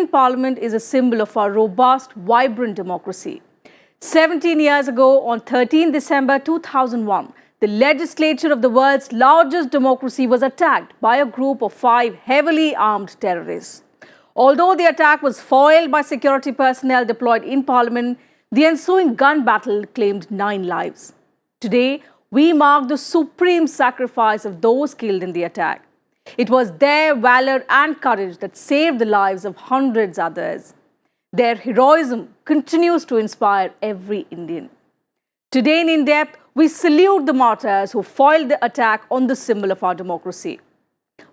Indian Parliament is a symbol of our robust, vibrant democracy. 17 years ago, on 13 December 2001, the legislature of the world's largest democracy was attacked by a group of 5 heavily armed terrorists. Although the attack was foiled by security personnel deployed in Parliament, the ensuing gun battle claimed 9 lives. Today, we mark the supreme sacrifice of those killed in the attack. It was their valour and courage that saved the lives of hundreds others. Their heroism continues to inspire every Indian. Today in In-Depth, we salute the martyrs who foiled the attack on the symbol of our democracy.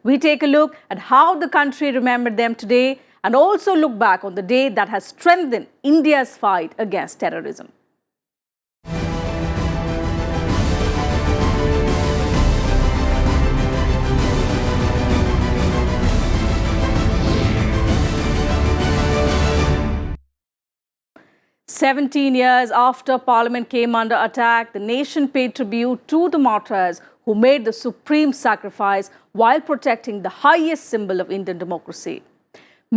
We take a look at how the country remembered them today and also look back on the day that has strengthened India's fight against terrorism. "17 years after Parliament came under attack, the nation paid tribute to the martyrs who made the supreme sacrifice while protecting the highest symbol of Indian democracy.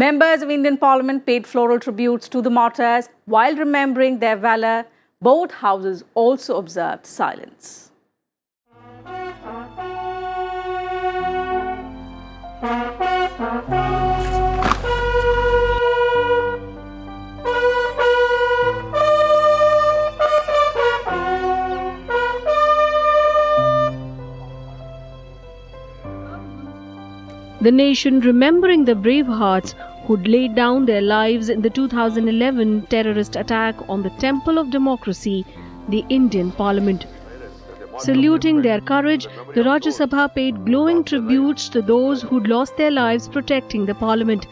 Members of Indian Parliament paid floral tributes to the martyrs while remembering their valour. Both houses also observed silence. The nation remembering the brave hearts who'd laid down their lives in the 2011 terrorist attack on the Temple of Democracy, the Indian Parliament. Saluting their courage, the Rajya Sabha paid glowing tributes to those who'd lost their lives protecting the Parliament.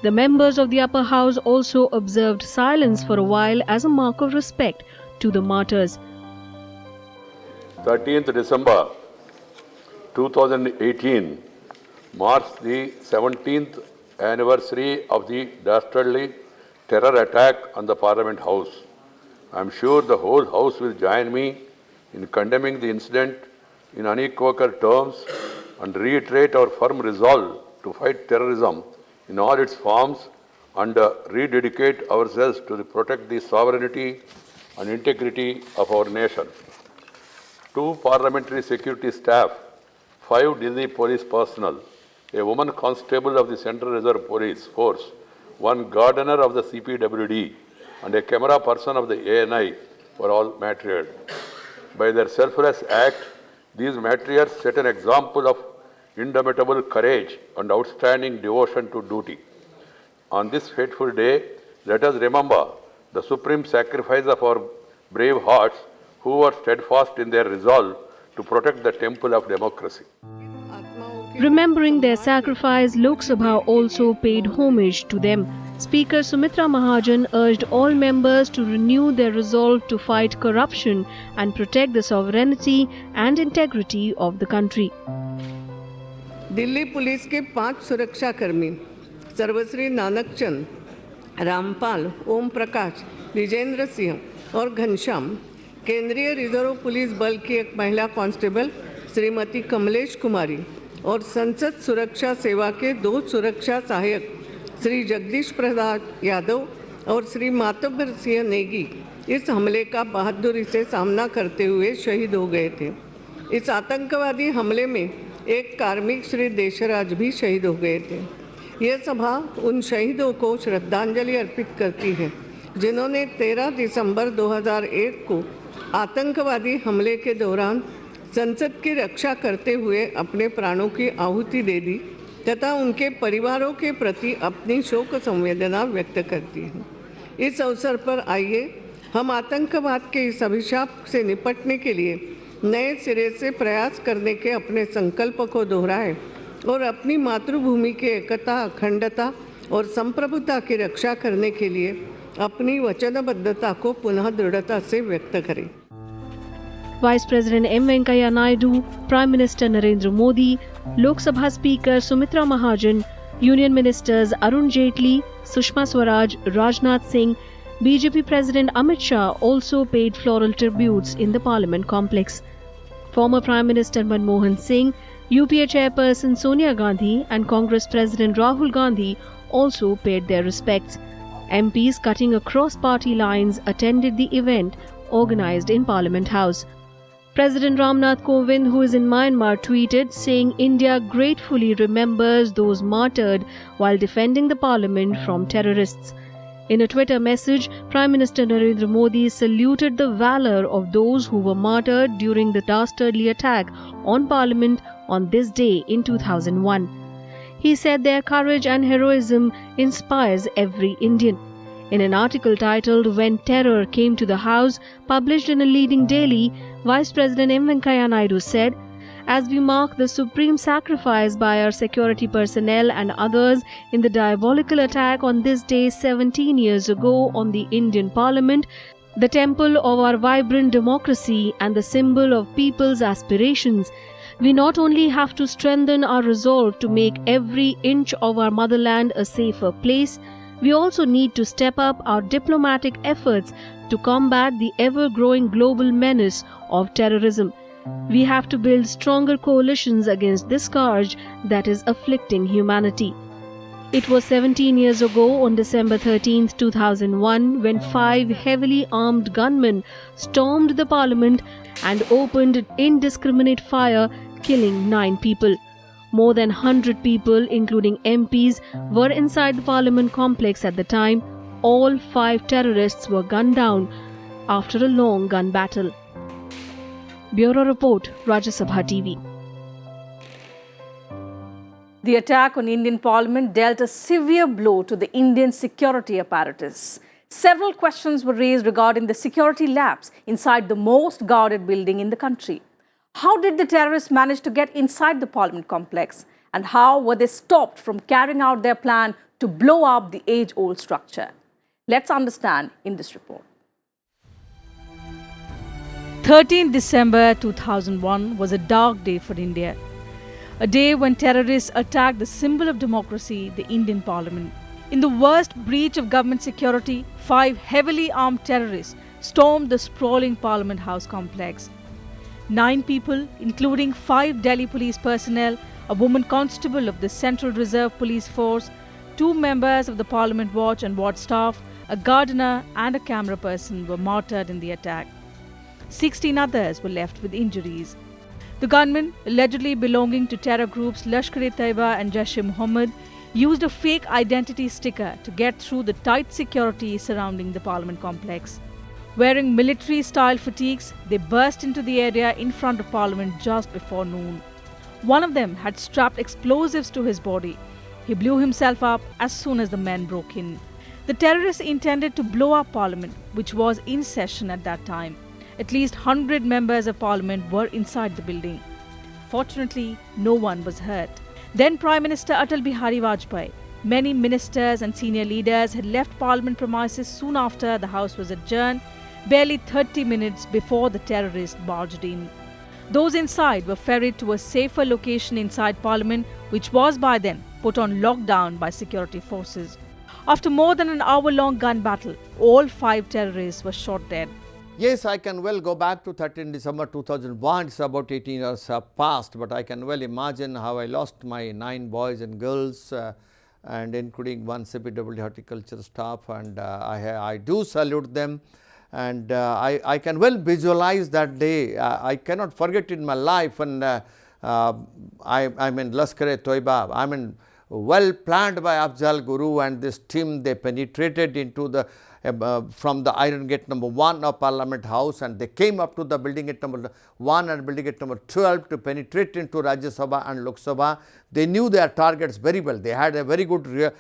The members of the upper house also observed silence for a while as a mark of respect to the martyrs. 13th December 2018 marks the 17th anniversary of the dastardly terror attack on the Parliament House. I am sure the whole House will join me in condemning the incident in unequivocal terms and reiterate our firm resolve to fight terrorism in all its forms and rededicate ourselves to protect the sovereignty and integrity of our nation. 2 parliamentary security staff, 5 Delhi police personnel, a woman constable of the Central Reserve Police Force, 1 gardener of the CPWD, and a camera person of the ANI were all martyred. By their selfless act, these martyrs set an example of indomitable courage and outstanding devotion to duty. On this fateful day, let us remember the supreme sacrifice of our brave hearts who were steadfast in their resolve to protect the temple of democracy. Remembering their sacrifice, Lok Sabha also paid homage to them. Speaker Sumitra Mahajan urged all members to renew their resolve to fight corruption and protect the sovereignty and integrity of the country. Delhi police के 5 सुरक्षाकर्मी सर्वश्री नानकचंद, रामपाल, ओम प्रकाश, विजेंद्र सिंह और घनश्याम, केंद्रीय reserve police बल की एक महिला constable Shrimati Kamlesh Kumari और संसद सुरक्षा सेवा के 2 सुरक्षा सहायक श्री जगदीश प्रसाद यादव और श्री मातब्बर सिंह नेगी इस हमले का बहादुरी से सामना करते हुए शहीद हो गए थे। इस आतंकवादी हमले में एक कार्मिक श्री देशराज भी शहीद हो गए थे। यह सभा उन शहीदों को श्रद्धांजलि अर्पित करती है जिन्होंने 13 दिसंबर 2001 को आतंकवादी हमले के दौरान संसद की रक्षा करते हुए अपने प्राणों की आहुति दे दी तथा उनके परिवारों के प्रति अपनी शोक संवेदना व्यक्त करती है। इस अवसर पर आइए हम आतंकवाद के इस अभिशाप से निपटने के लिए नए सिरे से प्रयास करने के अपने संकल्प को दोहराएं और अपनी मातृभूमि के एकता, अखंडता और संप्रभुता की रक्षा करने के लिए अपनी वचनबद्धता को पुनः दृढ़ता से व्यक्त करें। Vice President M. Venkaiah Naidu, Prime Minister Narendra Modi, Lok Sabha Speaker Sumitra Mahajan, Union Ministers Arun Jaitley, Sushma Swaraj, Rajnath Singh, BJP President Amit Shah also paid floral tributes in the Parliament complex. Former Prime Minister Manmohan Singh, UPA Chairperson Sonia Gandhi and Congress President Rahul Gandhi also paid their respects. MPs cutting across party lines attended the event organized in Parliament House. President Ramnath Kovind, who is in Myanmar, tweeted saying India gratefully remembers those martyred while defending the parliament from terrorists. In a Twitter message, Prime Minister Narendra Modi saluted the valour of those who were martyred during the dastardly attack on Parliament on this day in 2001. He said their courage and heroism inspires every Indian. In an article titled "When Terror Came to the House," published in a leading daily, Vice President M. Venkaiah Naidu said, "As we mark the supreme sacrifice by our security personnel and others in the diabolical attack on this day 17 years ago on the Indian Parliament, the temple of our vibrant democracy and the symbol of people's aspirations, we not only have to strengthen our resolve to make every inch of our motherland a safer place, we also need to step up our diplomatic efforts to combat the ever-growing global menace of terrorism. We have to build stronger coalitions against this scourge that is afflicting humanity." It was 17 years ago on December 13, 2001, when 5 heavily armed gunmen stormed the parliament and opened indiscriminate fire, killing 9 people. More than 100 people, including MPs, were inside the parliament complex at the time. All 5 terrorists were gunned down after a long gun battle. Bureau Report, Rajya Sabha TV. The attack on Indian Parliament dealt a severe blow to the Indian security apparatus. Several questions were raised regarding the security lapse inside the most guarded building in the country. How did the terrorists manage to get inside the Parliament complex? And how were they stopped from carrying out their plan to blow up the age-old structure? Let's understand in this report. 13 December 2001 was a dark day for India. A day when terrorists attacked the symbol of democracy, the Indian Parliament. In the worst breach of government security, 5 heavily armed terrorists stormed the sprawling Parliament House complex. 9 people, including 5 Delhi police personnel, a woman constable of the Central Reserve Police Force, 2 members of the Parliament Watch and Ward staff, a gardener and a camera person were martyred in the attack. 16 others were left with injuries. The gunmen, allegedly belonging to terror groups Lashkar-e-Toiba and Jaish-e-Mohammed, used a fake identity sticker to get through the tight security surrounding the Parliament complex. Wearing military-style fatigues, they burst into the area in front of Parliament just before noon. One of them had strapped explosives to his body. He blew himself up as soon as the men broke in. The terrorists intended to blow up Parliament, which was in session at that time. At least 100 members of Parliament were inside the building. Fortunately, no one was hurt. Then Prime Minister Atal Bihari Vajpayee. Many ministers and senior leaders had left Parliament premises soon after the House was adjourned, barely 30 minutes before the terrorists barged in. Those inside were ferried to a safer location inside Parliament, which was by then put on lockdown by security forces. After more than an hour-long gun battle, all 5 terrorists were shot dead. Yes, I can well go back to 13 December 2001. It's about 18 years have passed, but I can well imagine how I lost my 9 boys and girls, and including 1 CPW horticulture staff, and I do salute them. And I can well visualize that day. I cannot forget in my life when I'm in Lashkar-e-Toiba. I mean, well planned by Afzal Guru and this team. They penetrated into the from the iron gate number 1 of Parliament House, and they came up to the building gate number 1 and building gate number 12 to penetrate into Rajya Sabha and Lok Sabha. They knew their targets very well. They had a very good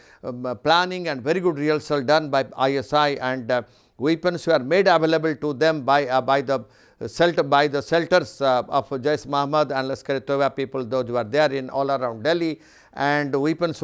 planning and very good rehearsal done by ISI, and weapons were made available to them by the shelters of Jaish-e-Mohammed and Lashkar-e-Toiba people, those who were there in all around Delhi, and weapons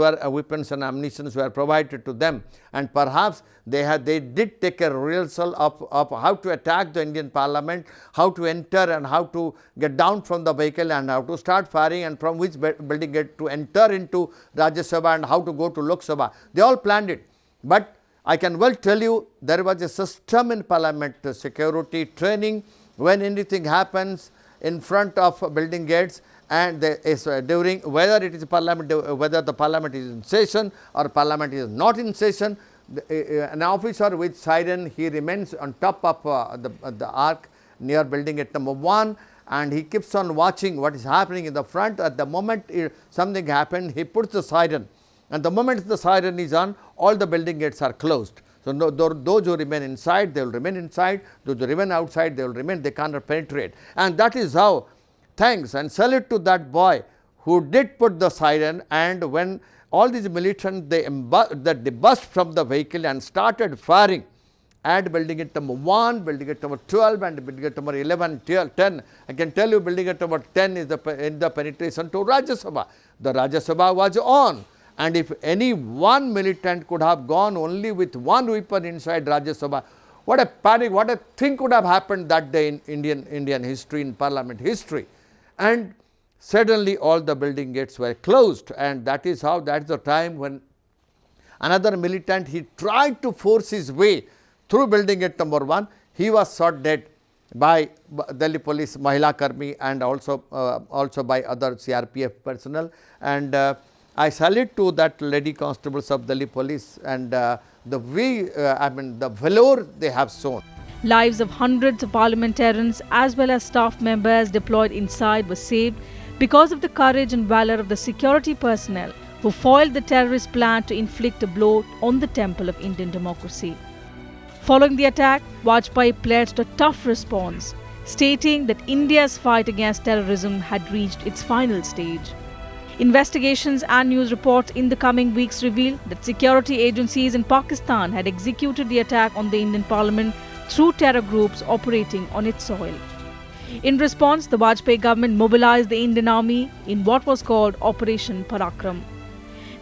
and ammunition were provided to them. And perhaps they did take a rehearsal of how to attack the Indian Parliament, how to enter and how to get down from the vehicle and how to start firing, and from which building gate to enter into Rajya Sabha and how to go to Lok Sabha. They all planned it. But I can well tell you there was a system in Parliament, security training when anything happens in front of building gates, and during whether it is parliament, whether the parliament is in session or parliament is not in session, an officer with siren, he remains on top of the arc near building at number 1, and he keeps on watching what is happening in the front. At the moment something happened, he puts the siren, and the moment the siren is on, all the building gates are closed. So, those who remain inside, they will remain inside, those who remain outside, they will remain, they cannot penetrate. And that is how, thanks and salute to that boy who did put the siren, and when all these militants, they burst from the vehicle and started firing at building at number 1, building at number 12 and building at number 11, 10. I can tell you building at number 10 is in the penetration to Rajya Sabha. The Rajya Sabha was on, and if any one militant could have gone only with one weapon inside Rajya Sabha, what a panic, what a thing could have happened that day in Indian history, in parliament history. And suddenly all the building gates were closed, and that is how, that is the time when another militant, he tried to force his way through building at number 1. He was shot dead by Delhi police Mahila Karmi, and also by other CRPF personnel. And I salute to that lady constables of Delhi police, and the way, the valour they have shown. Lives of hundreds of parliamentarians as well as staff members deployed inside were saved because of the courage and valour of the security personnel who foiled the terrorist plan to inflict a blow on the temple of Indian democracy. Following the attack, Vajpayee pledged a tough response, stating that India's fight against terrorism had reached its final stage. Investigations and news reports in the coming weeks reveal that security agencies in Pakistan had executed the attack on the Indian Parliament through terror groups operating on its soil. In response, the Vajpayee government mobilized the Indian Army in what was called Operation Parakram.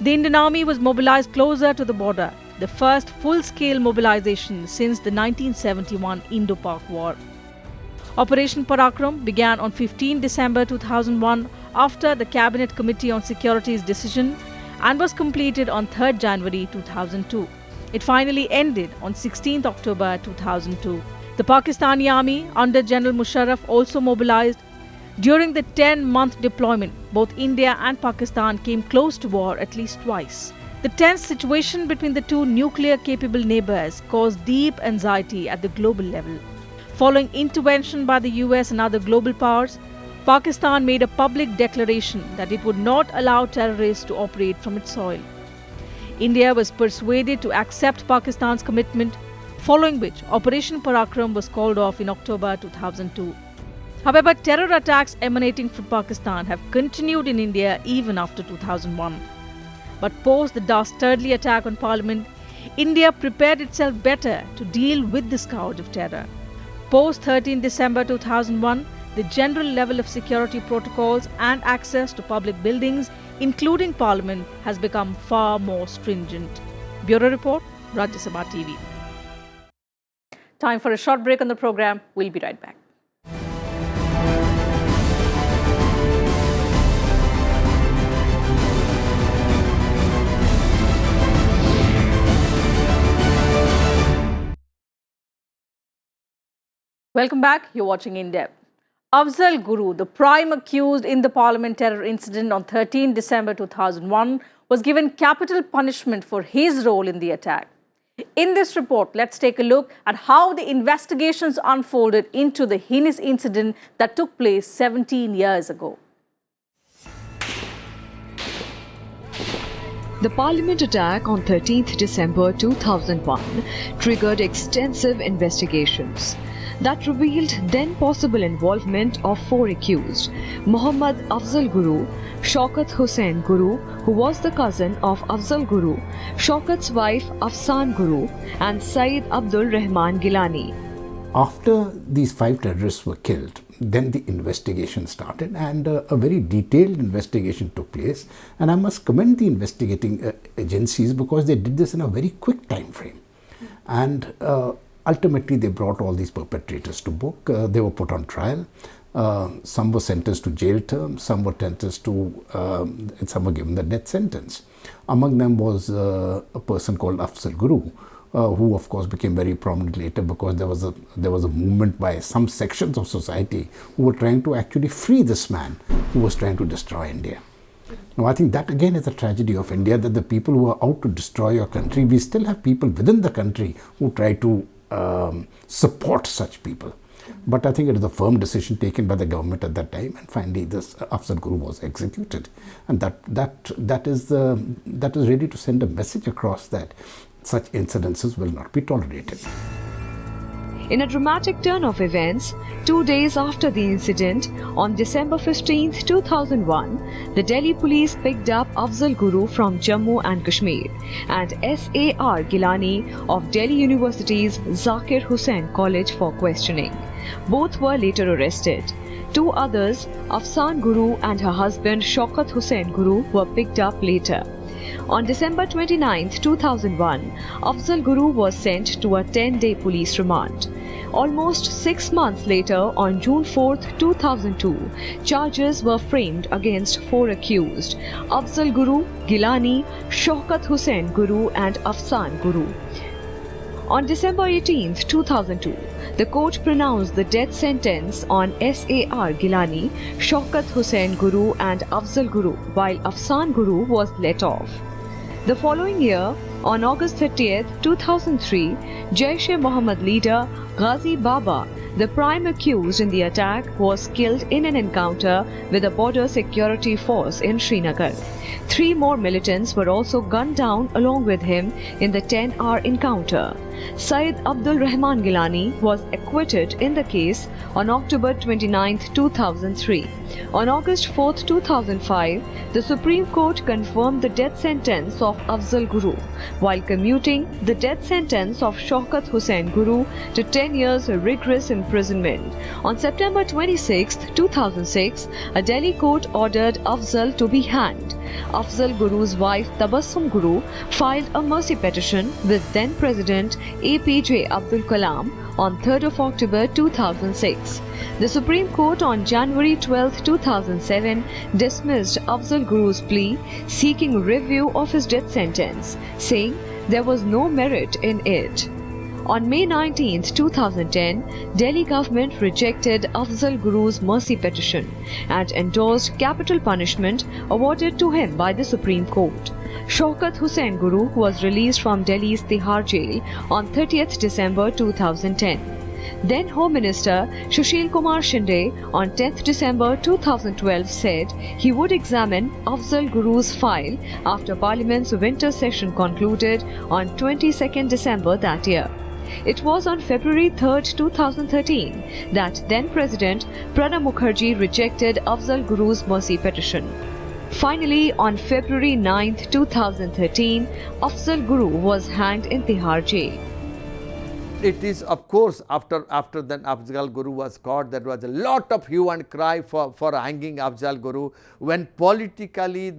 The Indian Army was mobilized closer to the border, the first full-scale mobilization since the 1971 Indo-Pak War. Operation Parakram began on 15 December 2001 after the Cabinet Committee on Security's decision and was completed on 3rd January 2002. It finally ended on 16th October 2002. The Pakistani Army under General Musharraf also mobilized. During the 10-month deployment, both India and Pakistan came close to war at least twice. The tense situation between the two nuclear-capable neighbors caused deep anxiety at the global level. Following intervention by the US and other global powers, Pakistan made a public declaration that it would not allow terrorists to operate from its soil. India was persuaded to accept Pakistan's commitment, following which Operation Parakram was called off in October 2002. However, terror attacks emanating from Pakistan have continued in India even after 2001. But post the dastardly attack on Parliament, India prepared itself better to deal with the scourge of terror. Post 13 December 2001, the general level of security protocols and access to public buildings, including Parliament, has become far more stringent. Bureau Report, Rajya Sabha TV. Time for a short break on the program. We'll be right back. Welcome back. You're watching In Depth. Afzal Guru, the prime accused in the Parliament terror incident on 13 December 2001, was given capital punishment for his role in the attack. In this report, let's take a look at how the investigations unfolded into the heinous incident that took place 17 years ago. The Parliament attack on 13th December 2001 triggered extensive investigations that revealed then possible involvement of 4 accused: Muhammad Afzal Guru, Shaukat Hussain Guru, who was the cousin of Afzal Guru, Shaukat's wife Afsan Guru, and Saeed Abdul Rahman Gilani. After these 5 terrorists were killed, then the investigation started, and a very detailed investigation took place. And I must commend the investigating agencies because they did this in a very quick time frame. And ultimately, they brought all these perpetrators to book. They were put on trial. Some were sentenced to jail terms. Some were sentenced to, some were given the death sentence. Among them was a person called Afzal Guru, who of course became very prominent later because there was a movement by some sections of society who were trying to actually free this man who was trying to destroy India. Now, I think that again is a tragedy of India, that the people who are out to destroy your country, we still have people within the country who try to support such people. But I think it is a firm decision taken by the government at that time, and finally this Afzal Guru was executed. And that is ready to send a message across that such incidences will not be tolerated. In a dramatic turn of events, 2 days after the incident, on December 15, 2001, the Delhi police picked up Afzal Guru from Jammu and Kashmir and S.A.R. Gilani of Delhi University's Zakir Hussain College for questioning. Both were later arrested. 2 others, Afsan Guru and her husband Shaukat Hussain Guru, were picked up later. On December 29, 2001, Afzal Guru was sent to a 10-day police remand. Almost 6 months later, on June 4, 2002, charges were framed against 4 accused: Afzal Guru, Gilani, Shaukat Hussain Guru and Afsan Guru. On December 18, 2002, the court pronounced the death sentence on S.A.R. Gilani, Shaukat Hussain Guru and Afzal Guru, while Afsan Guru was let off. The following year, on August 30, 2003, Jaish-e-Mohammed leader Ghazi Baba, the prime accused in the attack, was killed in an encounter with a border security force in Srinagar. 3 more militants were also gunned down along with him in the 10-hour encounter. Syed Abdul Rahman Gilani was acquitted in the case on October 29, 2003. On August 4, 2005, the Supreme Court confirmed the death sentence of Afzal Guru, while commuting the death sentence of Shaukat Hussain Guru to 10 years rigorous imprisonment. On September 26, 2006, a Delhi court ordered Afzal to be hanged. Afzal Guru's wife Tabassum Guru filed a mercy petition with then President APJ Abdul Kalam on 3rd of October 2006. The Supreme Court on January 12, 2007 dismissed Afzal Guru's plea seeking review of his death sentence, saying there was no merit in it. On May 19, 2010, Delhi government rejected Afzal Guru's mercy petition and endorsed capital punishment awarded to him by the Supreme Court. Shaukat Hussain Guru was released from Delhi's Tihar jail on 30th December 2010. Then Home Minister Sushil Kumar Shinde on 10th December 2012 said he would examine Afzal Guru's file after Parliament's winter session concluded on 22nd December that year. It was on February 3, 2013 that then President Pranab Mukherjee rejected Afzal Guru's mercy petition. Finally, on February 9, 2013, Afzal Guru was hanged in Tihar jail. It is, of course, after then Afzal Guru was caught, there was a lot of hue and cry for hanging Afzal Guru, when politically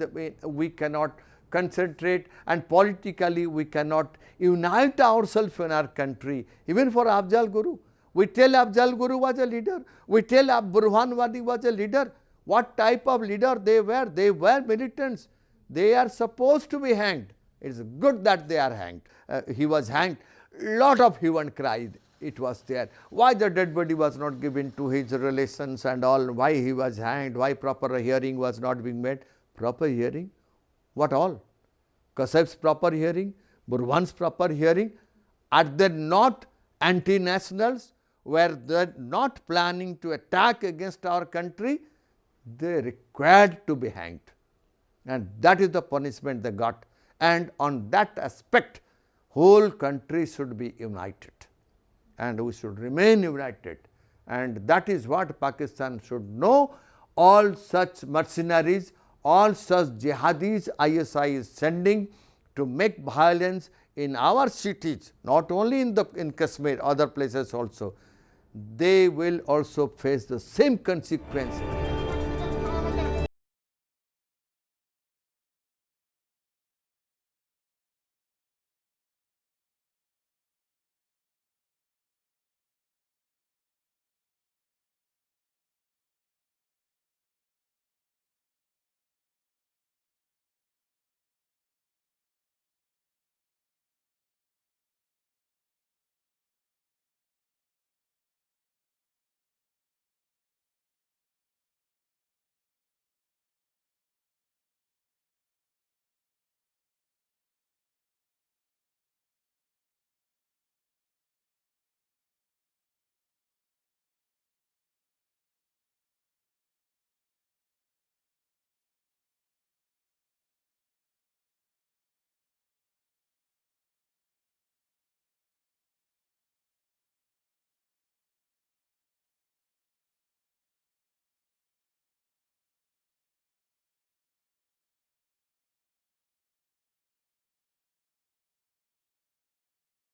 we cannot concentrate and politically we cannot unite ourselves in our country. Even for Afzal Guru, we tell Afzal Guru was a leader, we tell Burhan Wadi was a leader. What type of leader they were? They were militants. They are supposed to be hanged. It is good that they are hanged. He was hanged. Lot of hue and cry it was there. Why the dead body was not given to his relations and all, why he was hanged, why proper hearing was not being made. Proper hearing? What all? Kasab's proper hearing, Burhan's proper hearing. Are they not anti-nationals? Were they not planning to attack against our country? They required to be hanged. And that is the punishment they got. And on that aspect, whole country should be united. And we should remain united. And that is what Pakistan should know. All such mercenaries, all such jihadis ISI is sending to make violence in our cities, not only in Kashmir, other places also, they will also face the same consequence.